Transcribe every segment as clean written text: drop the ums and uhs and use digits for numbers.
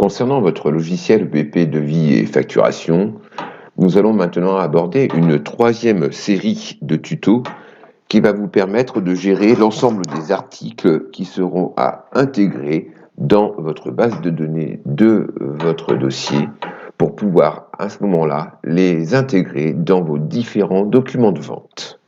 Concernant votre logiciel BP Devis et Facturation, nous allons maintenant aborder une troisième série de tutos qui va vous permettre de gérer l'ensemble des articles qui seront à intégrer dans votre base de données de votre dossier pour pouvoir à ce moment-là les intégrer dans vos différents documents de vente.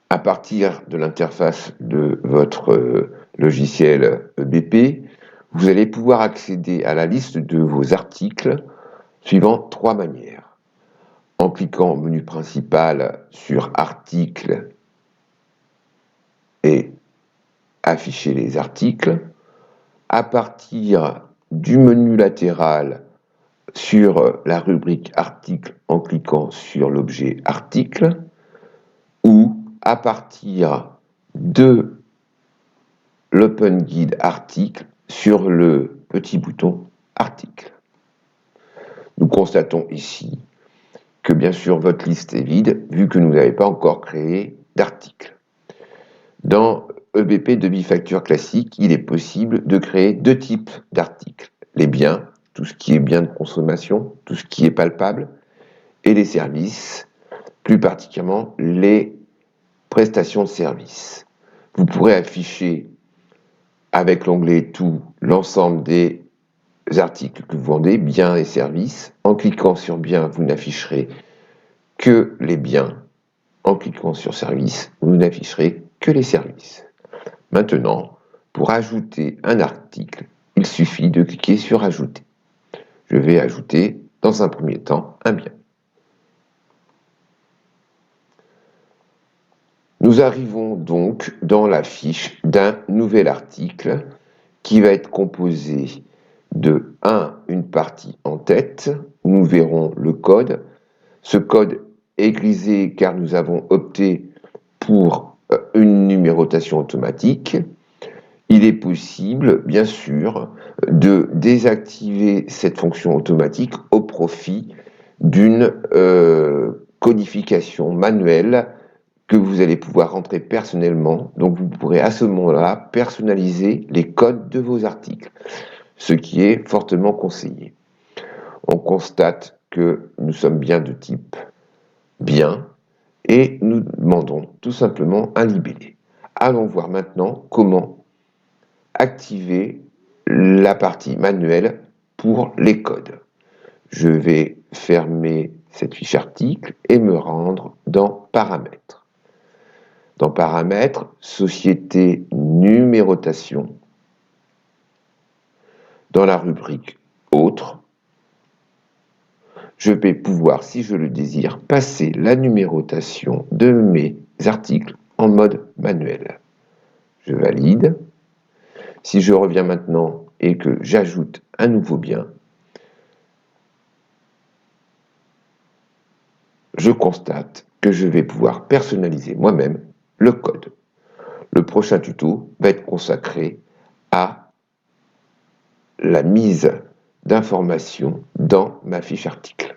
À partir de l'interface de votre logiciel BP, vous allez pouvoir accéder à la liste de vos articles suivant trois manières. En cliquant au menu principal sur Articles et Afficher les articles, à partir du menu latéral sur la rubrique Articles en cliquant sur l'objet Articles, ou à partir de l'Open Guide Article sur le petit bouton Article. Nous constatons ici que bien sûr votre liste est vide vu que nous n'avons pas encore créé d'article. Dans EBP Devis Facture classique, il est possible de créer deux types d'articles. Les biens, tout ce qui est bien de consommation, tout ce qui est palpable, et les services, plus particulièrement les prestations de services. Vous pourrez afficher avec l'onglet Tout l'ensemble des articles que vous vendez, biens et services. En cliquant sur Biens, vous n'afficherez que les biens. En cliquant sur Services, vous n'afficherez que les services. Maintenant, pour ajouter un article, il suffit de cliquer sur Ajouter. Je vais ajouter, dans un premier temps, un bien. Nous arrivons donc dans la fiche d'un nouvel article qui va être composé de une partie en tête, où nous verrons le code. Ce code est grisé car nous avons opté pour une numérotation automatique. Il est possible, bien sûr, de désactiver cette fonction automatique au profit d'une codification manuelle que vous allez pouvoir rentrer personnellement. Donc vous pourrez à ce moment-là personnaliser les codes de vos articles, ce qui est fortement conseillé. On constate que nous sommes bien de type bien et nous demandons tout simplement un libellé. Allons voir maintenant comment activer la partie manuelle pour les codes. Je vais fermer cette fiche article et me rendre dans Paramètres. Dans Paramètres, Société Numérotation, dans la rubrique Autres, je vais pouvoir, si je le désire, passer la numérotation de mes articles en mode manuel. Je valide. Si je reviens maintenant et que j'ajoute un nouveau bien, je constate que je vais pouvoir personnaliser moi-même le code. Le prochain tuto va être consacré à la mise d'informations dans ma fiche article.